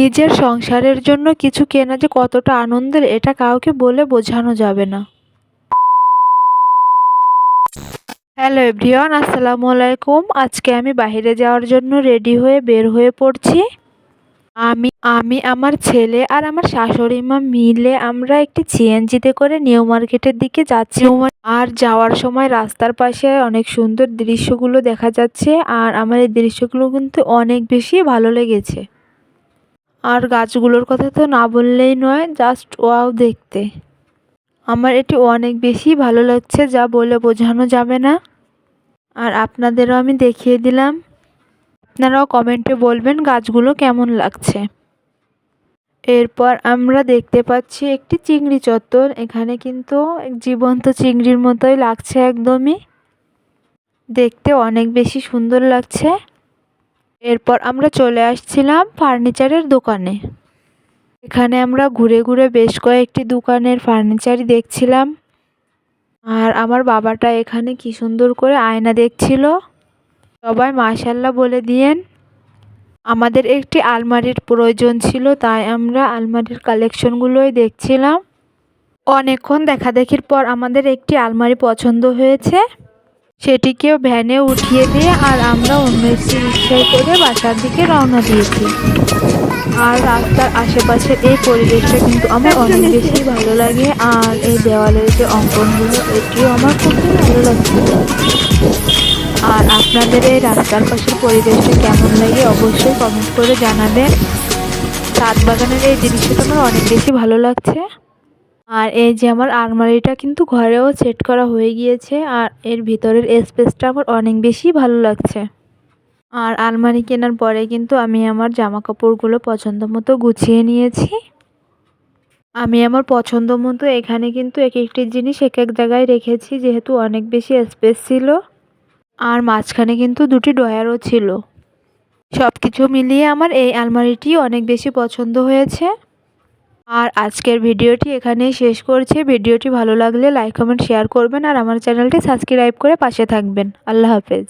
নিজের সংসারের জন্য কিছু কেনা যে কতটা আনন্দের এটা কাউকে বলে বোঝানো যাবে না। হ্যালো এভরিওয়ান, আসসালামু আলাইকুম। আজকে আমি বাইরে যাওয়ার জন্য রেডি হয়ে বের হয়ে পড়ছি। আমি আমি আমার ছেলে আর আমার শাশুড়ি মা মিলে আমরা একটি সিএনজিতে করে নিউ মার্কেটের দিকে যাচ্ছি। আর যাওয়ার সময় রাস্তার পাশে অনেক সুন্দর দৃশ্যগুলো দেখা যাচ্ছে, আর আমার এই দৃশ্যগুলো কিন্তু অনেক বেশি ভালো লেগেছে। আর গাছগুলোর কথা তো না বললেই নয়, জাস্ট ওয়াও দেখতে। আমার এটি অনেক বেশি ভালো লাগছে, যা বলে বোঝানো যাবে না। আর আপনাদেরও আমি দেখিয়ে দিলাম, আপনারাও কমেন্টে বলবেন গাছগুলো কেমন লাগছে। এরপর আমরা দেখতে পাচ্ছি একটি চিংড়ি চত্বর। এখানে কিন্তু জীবন্ত চিংড়ির মতোই লাগছে, একদমই দেখতে অনেক বেশি সুন্দর লাগছে। এরপর আমরা চলে আসছিলাম ফার্নিচারের দোকানে। এখানে আমরা ঘুরে ঘুরে বেশ কয়েকটি দোকানের ফার্নিচারই দেখছিলাম। আর আমার বাবাটা এখানে কি সুন্দর করে আয়না দেখছিল। সবাই মাশাআল্লাহ বলে দিয়েন। আমাদের একটি আলমারির প্রয়োজন ছিল, তাই আমরা আলমারির কালেকশনগুলোই দেখছিলাম। অনেকক্ষণ দেখাদেখির পর আমাদের একটি আলমারি পছন্দ হয়েছে, সেটিকেও ভ্যানে উঠিয়ে দিয়ে আর আমরা অন্য একটি রিক্সায় করে বাসার দিকে রওনা দিয়েছি। আর রাস্তার আশেপাশের এই পরিবেশটা কিন্তু আমার অনেক বেশি ভালো লাগে। আর এই দেওয়ালের যে অঙ্কনগুলো, এটিও আমার খুবই ভালো লাগছে। আর আপনাদের এই রাস্তার পাশের পরিবেশটা কেমন লাগে অবশ্যই কমেন্ট করে জানাবেন। ছাদ বাগানের এই দৃশ্যটা আমার অনেক বেশি ভালো লাগছে। আর এই যে আমার আলমারিটা কিন্তু ঘরেও সেট করা হয়ে গিয়েছে, আর এর ভিতরের স্পেসটা আমার অনেক বেশি ভালো লাগছে। আর আলমারি কেনার পরে কিন্তু আমি আমার জামা কাপড়গুলো পছন্দ মতো গুছিয়ে নিয়েছি। আমি আমার পছন্দ মতো এখানে কিন্তু এক একটি জিনিস এক এক জায়গায় রেখেছি, যেহেতু অনেক বেশি স্পেস ছিল। আর মাঝখানে কিন্তু দুটি ড্রয়ারও ছিল। সব কিছু মিলিয়ে আমার এই আলমারিটি অনেক বেশি পছন্দ হয়েছে। আর আজকের ভিডিওটি এখানেই শেষ করছি। ভিডিওটি ভালো লাগলে লাইক কমেন্ট শেয়ার করবেন, আর আমার চ্যানেলটি সাবস্ক্রাইব করে পাশে থাকবেন। আল্লাহ হাফেজ।